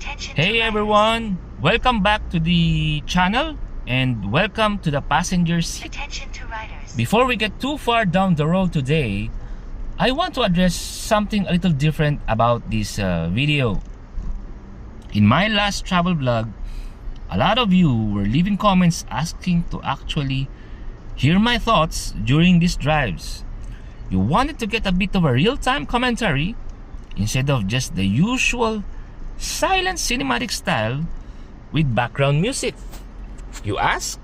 Hey everyone, welcome back to the channel and welcome to the passenger seat. Before we get too far down the road today, I want to address something a little different about this video. In my last travel vlog, a lot of you were leaving comments asking to actually hear my thoughts during these drives. You wanted to get a bit of a real-time commentary instead of just the usual silent cinematic style with background music. You asked,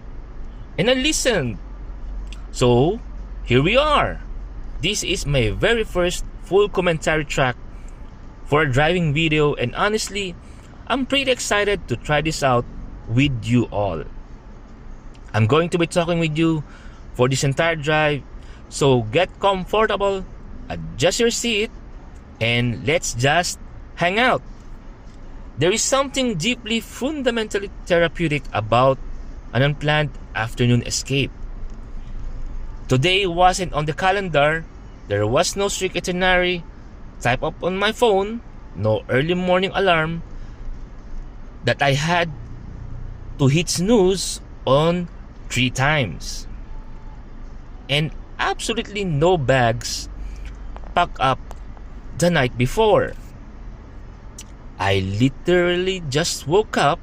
and I listened. So, here we are. This is my very first full commentary track for a driving video, and honestly, I'm pretty excited to try this out with you all. I'm going to be talking with you for this entire drive, so get comfortable, adjust your seat, and let's just hang out. There is something deeply fundamentally therapeutic about an unplanned afternoon escape. Today wasn't on the calendar, there was no strict itinerary type up on my phone, no early morning alarm that I had to hit snooze on 3 times. And absolutely no bags packed up the night before. I literally just woke up,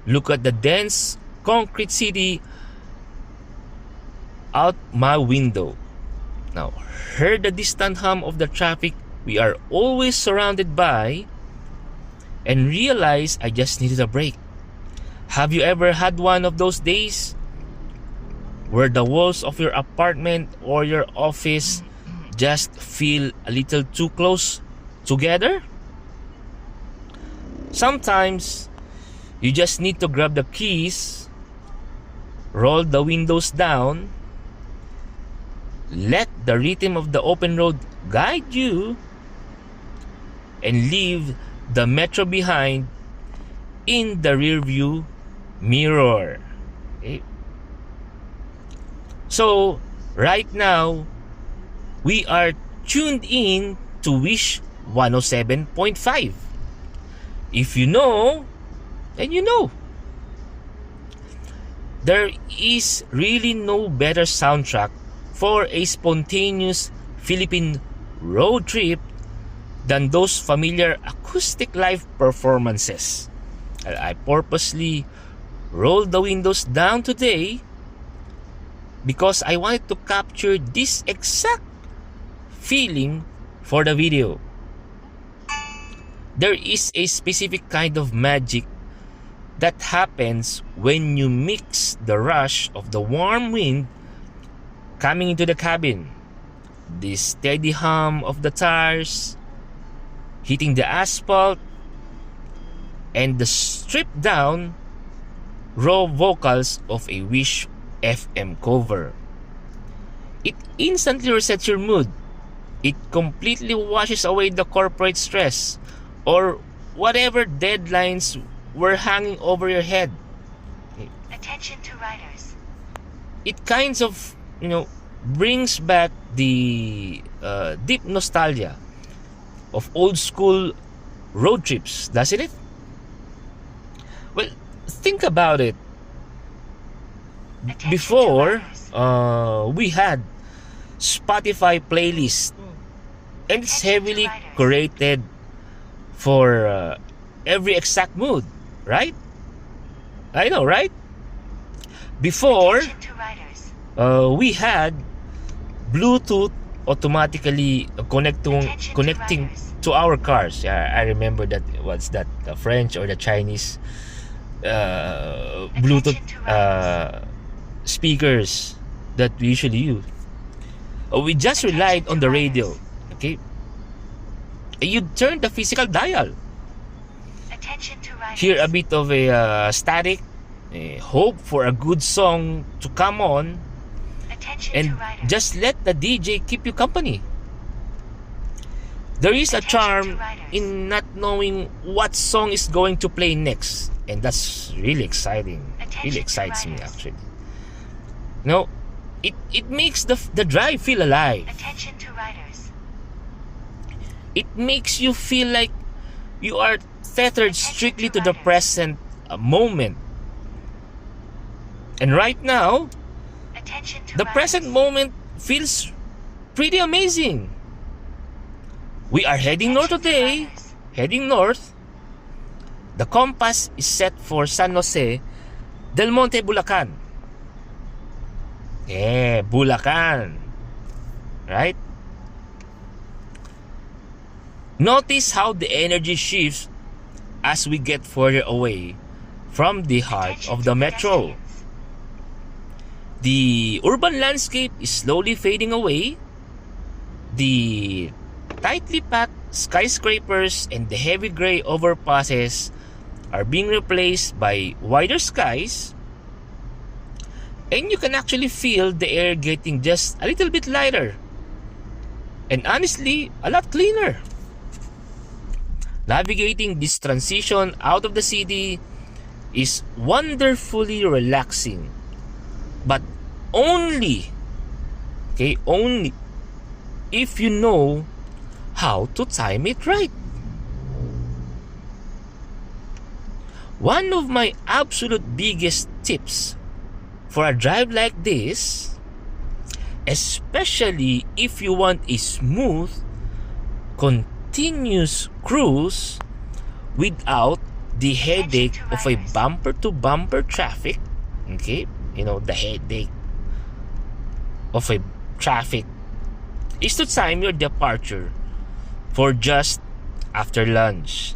look at the dense concrete city out my window. Now, heard the distant hum of the traffic we are always surrounded by, and realized I just needed a break. Have you ever had one of those days where the walls of your apartment or your office just feel a little too close together? Sometimes you just need to grab the keys, roll the windows down, let the rhythm of the open road guide you, and leave the metro behind in the rearview mirror. Okay? So, right now, we are tuned in to Wish 107.5. If you know, then you know. There is really no better soundtrack for a spontaneous Philippine road trip than those familiar acoustic live performances. I purposely rolled the windows down today because I wanted to capture this exact feeling for the video. There is a specific kind of magic that happens when you mix the rush of the warm wind coming into the cabin, the steady hum of the tires hitting the asphalt, and the stripped down raw vocals of a Wish FM cover. It instantly resets your mood. It completely washes away the corporate stress or whatever deadlines were hanging over your head. Attention to riders. It kinds of, brings back the deep nostalgia of old school road trips, doesn't it? Well, think about it. Attention Before, to riders. we had Spotify playlist, and it's heavily curated for every exact mood, right? I know, right? Before, Attention to riders. we had Bluetooth automatically connecting to our cars. I remember that was that French or the Chinese Bluetooth speakers that we usually use. We just relied on the radio. Okay, you'd turn the physical dial, Attention to riders. hear a bit of a static, hope for a good song to come on, Attention and to riders. just let the DJ keep you company. There is a charm in not knowing what song is going to play next, and that's really exciting. Really excites me, actually. It makes the drive feel alive. Attention to riders. It makes you feel like you are tethered strictly to the present moment. And right now, Attention to the riders. present moment feels pretty amazing. We are heading north Attention to today. riders. Heading north. The compass is set for San Jose del Monte, Bulacan. Yeah, Bulacan. Right? Notice how the energy shifts as we get further away from the heart Attention of to the metro. pedestrians. The urban landscape is slowly fading away. The tightly packed skyscrapers and the heavy gray overpasses are being replaced by wider skies. And you can actually feel the air getting just a little bit lighter. And honestly, a lot cleaner. Navigating this transition out of the city is wonderfully relaxing. But only if you know how to time it right. One of my absolute biggest tips for a drive like this, especially if you want a smooth, continuous cruise without the headache of a bumper-to-bumper traffic, okay? You know, the headache of a traffic is to time your departure for just after lunch.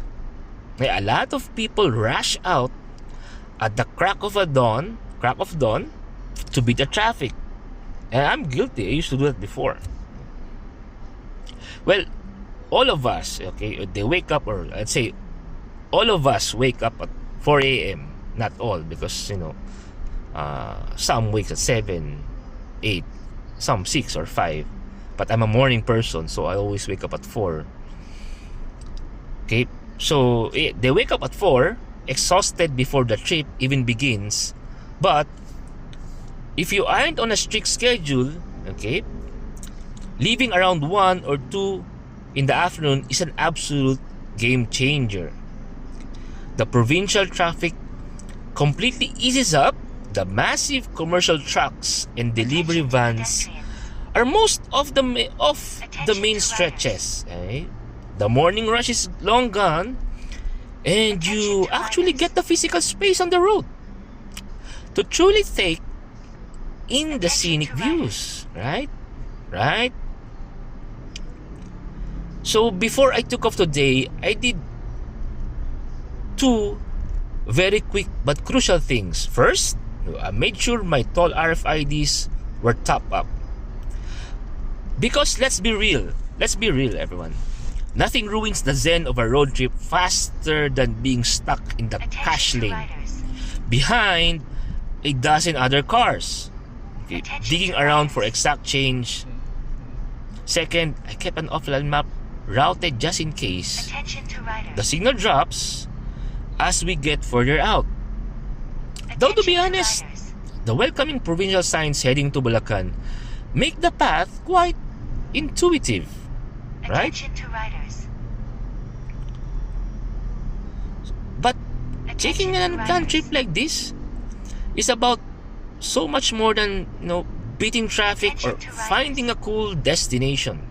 A lot of people rush out at the crack of dawn to beat the traffic. And I'm guilty. I used to do that before. Well, all of us, okay, they wake up, or let's say all of us wake up at 4 a.m. Not all, because, you know, some wakes at 7, 8, some 6 or 5. But I'm a morning person, so I always wake up at 4. Okay, so they wake up at 4, exhausted before the trip even begins. But if you aren't on a strict schedule, okay, leaving around 1 or 2 in the afternoon is an absolute game changer. The provincial traffic completely eases up. The massive commercial trucks and delivery Attention to vans pedestrians. are most of the main stretches. Okay? The morning rush is long gone, and you actually get the physical space on the road to truly take in the scenic views, right? Right? So before I took off today, I did 2 very quick but crucial things. First, I made sure my toll RFIDs were topped up. Because let's be real everyone. Nothing ruins the zen of a road trip faster than being stuck in the cash Attention to lane riders. behind a dozen other cars, okay, Attention digging to around for riders. exact change. Second, I kept an offline map routed just in case Attention to riders. the signal drops as we get further out. Though to be Attention honest, riders. the welcoming provincial signs heading to Bulacan make the path quite intuitive, right? Attention to riders. But Attention taking to an unplanned riders. trip like this is about so much more than, you know, beating traffic or Attention to riders. finding a cool destination.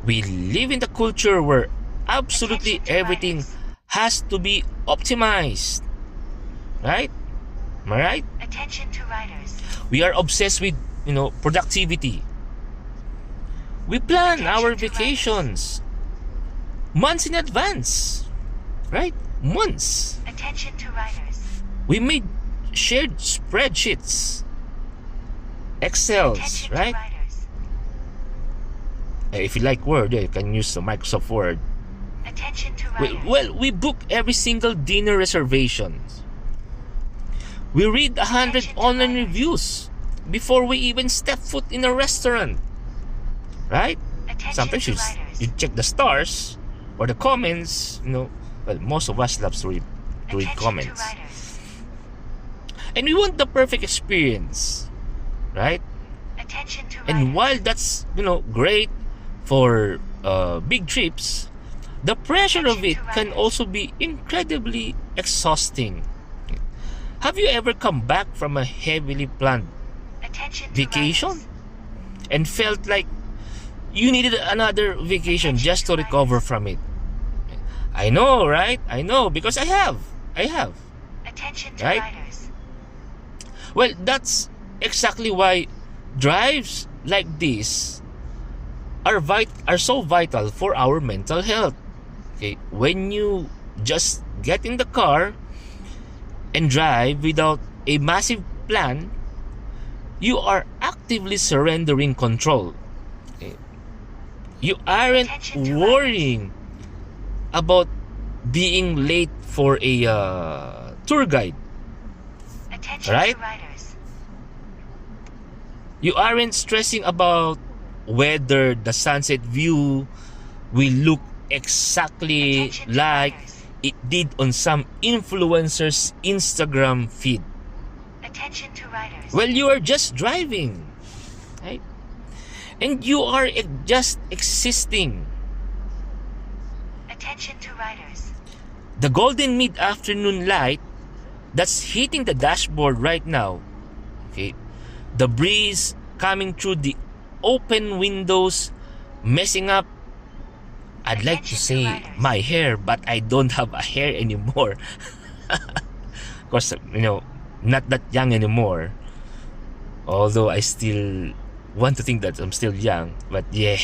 We live in the culture where absolutely Attention to everything riders. has to be optimized, right? Am I right? Attention to riders. We are obsessed with, you know, productivity. We plan Attention our to vacations months in advance, right? Months. Attention to riders. We made shared spreadsheets, Excels, Attention right? to riders. If you like Word, you can use the Microsoft Word. Attention to riders. We book every single dinner reservations. We read 100 Attention to online riders. reviews before we even step foot in a restaurant, right? Attention Sometimes to you riders. check the stars or the comments. You know, well, most of us love to read Attention comments, to riders. and we want the perfect experience, right? Attention to riders. And while that's, you know, great for big trips, the pressure of it can also be incredibly exhausting. Have you ever come back from a heavily planned Attention to vacation riders. and felt like you needed another vacation just to recover from it? I know, right? I know, because I have. Attention to Right? riders. Well, that's exactly why drives like this are so vital for our mental health. Okay, when you just get in the car and drive without a massive plan, you are actively surrendering control. Okay? You aren't Attention to worrying about being late for a tour guide. Attention Right? to riders. You aren't stressing about whether the sunset view will look exactly Attention to like riders. it did on some influencer's Instagram feed. Attention to riders. Well, you are just driving, right? And you are just existing. Attention to riders. The golden mid-afternoon light that's hitting the dashboard right now, okay? The breeze coming through the open windows, messing up, I'd like to say, my hair, but I don't have a hair anymore. Of course, not that young anymore. Although I still want to think that I'm still young, but yeah,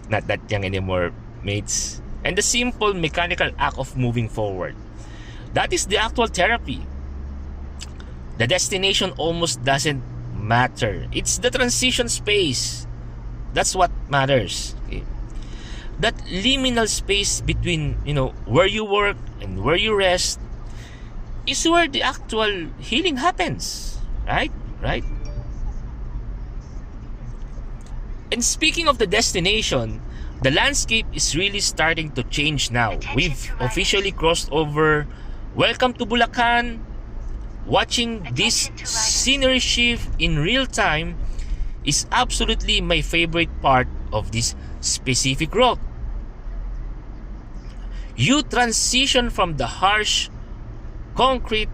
not that young anymore, mates. And the simple mechanical act of moving forward, that is the actual therapy. The destination almost doesn't matter. It's the transition space. That's what matters. Okay? That liminal space between, where you work and where you rest is where the actual healing happens. Right? Right? And speaking of the destination, the landscape is really starting to change now. Attention We've to riders. officially crossed over. Welcome to Bulacan. Watching this Attention to riders. scenery shift in real time is absolutely my favorite part of this specific route. You transition from the harsh concrete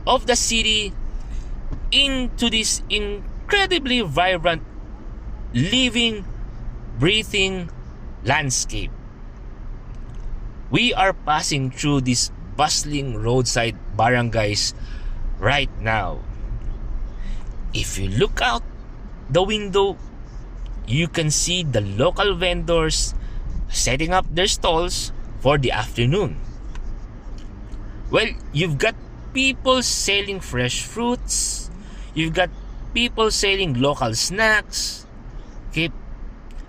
of the city into this incredibly vibrant, living, breathing landscape. We are passing through these bustling roadside barangays right now. If you look out the window, you can see the local vendors setting up their stalls for the afternoon. Well, you've got people selling fresh fruits, you've got people selling local snacks, okay,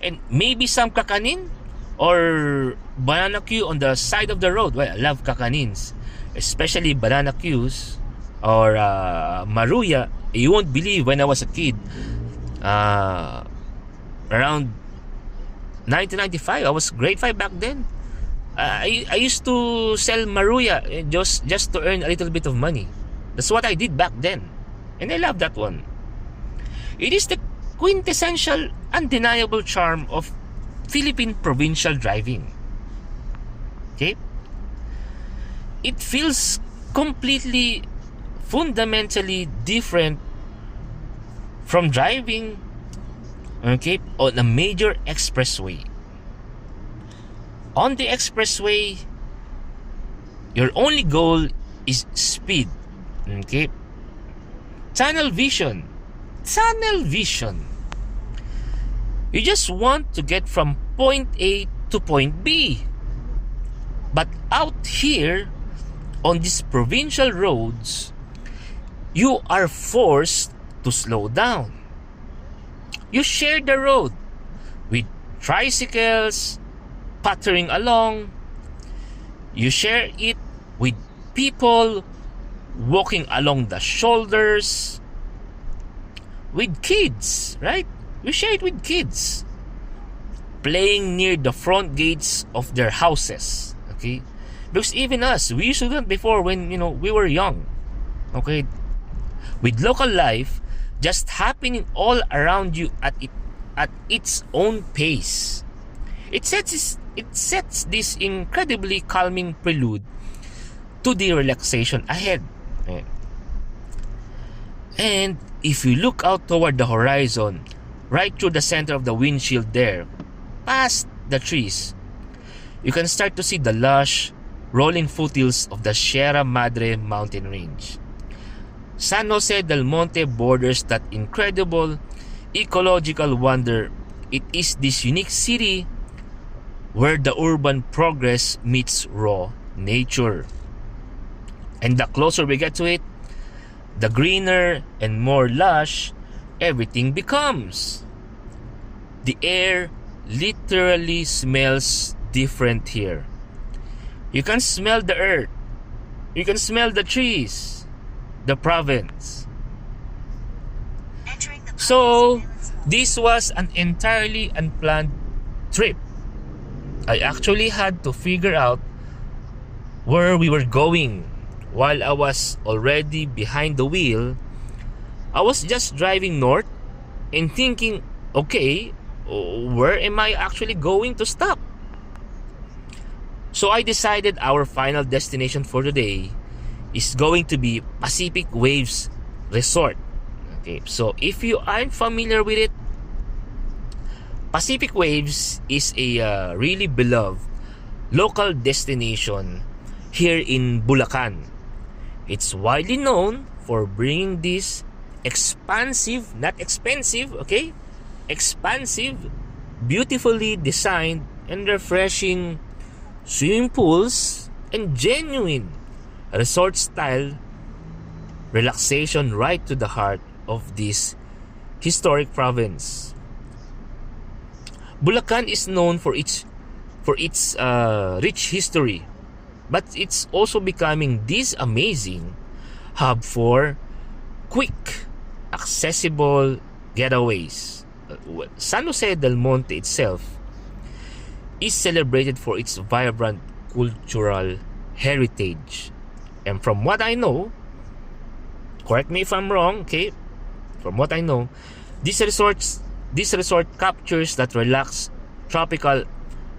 and maybe some kakanin or banana queue on the side of the road. Well, I love kakanins, especially banana queues or maruya. You won't believe, when I was a kid, around 1995, I was grade 5 back then. I used to sell maruya just to earn a little bit of money. That's what I did back then, and I love that one. It is the quintessential, undeniable charm of Philippine provincial driving. Okay? It feels completely, fundamentally different from driving, okay, on a major expressway. On the expressway, your only goal is speed. Okay? Tunnel vision. You just want to get from point A to point B. But out here, on these provincial roads, you are forced to slow down. You share the road with tricycles pattering along. You share it with people walking along the shoulders, with kids, right? You share it with kids playing near the front gates of their houses. Okay, because even us, we used to do that before when we were young. Okay, with local life just happening all around you at its own pace. It sets it sets this incredibly calming prelude to the relaxation ahead. And if you look out toward the horizon, right through the center of the windshield there, past the trees, you can start to see the lush, rolling foothills of the Sierra Madre mountain range. San Jose del Monte borders that incredible ecological wonder. It is this unique city where the urban progress meets raw nature. And the closer we get to it, the greener and more lush everything becomes. The air literally smells different here. You can smell the earth. You can smell the trees, the province. So, this was an entirely unplanned trip. I actually had to figure out where we were going. While I was already behind the wheel, I was just driving north and thinking, okay, where am I actually going to stop? So I decided our final destination for today is going to be Pacific Waves Resort. Okay, so if you aren't familiar with it, Pacific Waves is a really beloved local destination here in Bulacan. It's widely known for bringing this expansive, not expensive, okay? Expansive, beautifully designed and refreshing swimming pools and genuine resort-style relaxation right to the heart of this historic province. Bulacan is known for its rich history, but it's also becoming this amazing hub for quick, accessible getaways. San Jose del Monte itself is celebrated for its vibrant cultural heritage. And from what I know, correct me if I'm wrong, okay? From what I know, this resort captures that relaxed, tropical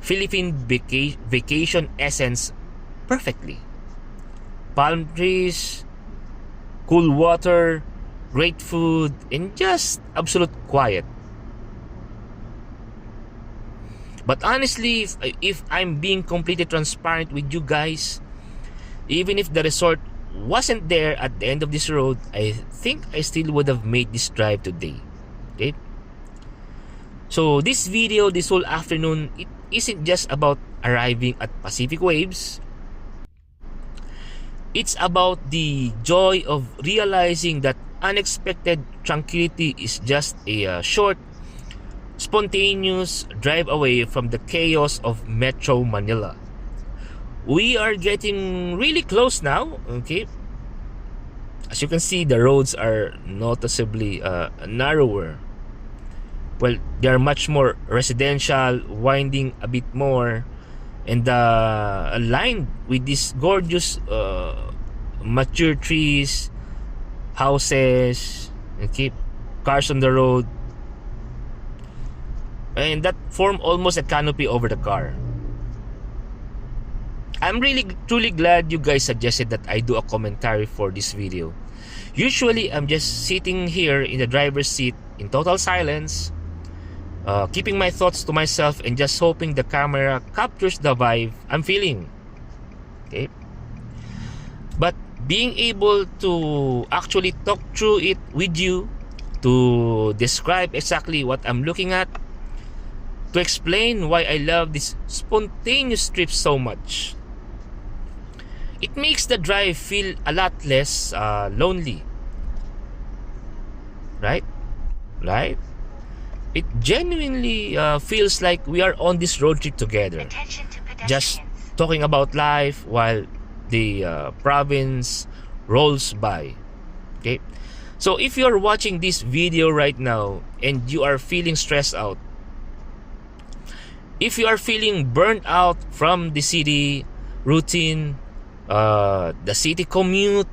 Philippine vacation essence perfectly. Palm trees, cool water, great food, and just absolute quiet. But honestly, if I'm being completely transparent with you guys, even if the resort wasn't there at the end of this road, I think I still would have made this drive today. Okay? So this video, this whole afternoon, it isn't just about arriving at Pacific Waves. It's about the joy of realizing that unexpected tranquility is just a short, spontaneous drive away from the chaos of Metro Manila. We are getting really close now, okay? As you can see, the roads are noticeably narrower. Well, they are much more residential, winding a bit more, and aligned with these gorgeous mature trees, houses, okay, cars on the road, and that form almost a canopy over the car. I'm really truly glad you guys suggested that I do a commentary for this video. Usually I'm just sitting here in the driver's seat in total silence, keeping my thoughts to myself and just hoping the camera captures the vibe I'm feeling. Okay? But being able to actually talk through it with you, to describe exactly what I'm looking at, to explain why I love this spontaneous trip so much, it makes the drive feel a lot less lonely. Right? Right? It genuinely feels like we are on this road trip together, just talking about life while the province rolls by. Okay? So if you're watching this video right now and you are feeling stressed out, if you are feeling burnt out from the city routine, the city commute,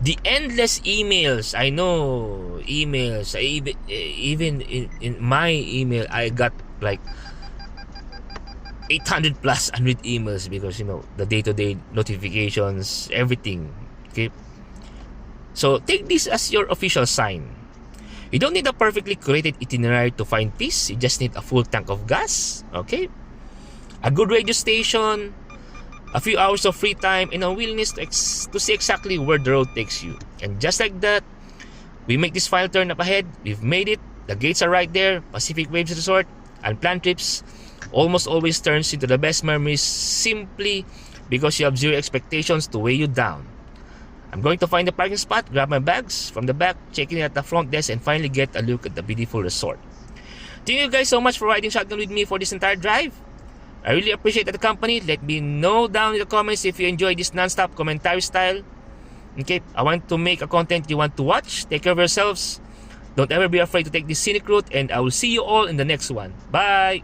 the endless emails, I know emails, even in my email I got like 800 plus unread emails because, the day-to-day notifications, everything. Okay? So, take this as your official sign. You don't need a perfectly curated itinerary to find peace. You just need a full tank of gas. Okay? A good radio station, a few hours of free time, and a willingness to see exactly where the road takes you. And just like that, we make this final turn up ahead. We've made it. The gates are right there. Pacific Waves Resort. Unplanned trips almost always turns into the best memories simply because you have zero expectations to weigh you down. I'm going to find a parking spot, grab my bags from the back, check in at the front desk, and finally get a look at the beautiful resort. Thank you guys so much for riding shotgun with me for this entire drive. I really appreciate the company. Let me know down in the comments if you enjoy this non-stop commentary style. Okay, I want to make a content you want to watch. Take care of yourselves. Don't ever be afraid to take this scenic route, and I will see you all in the next one. Bye!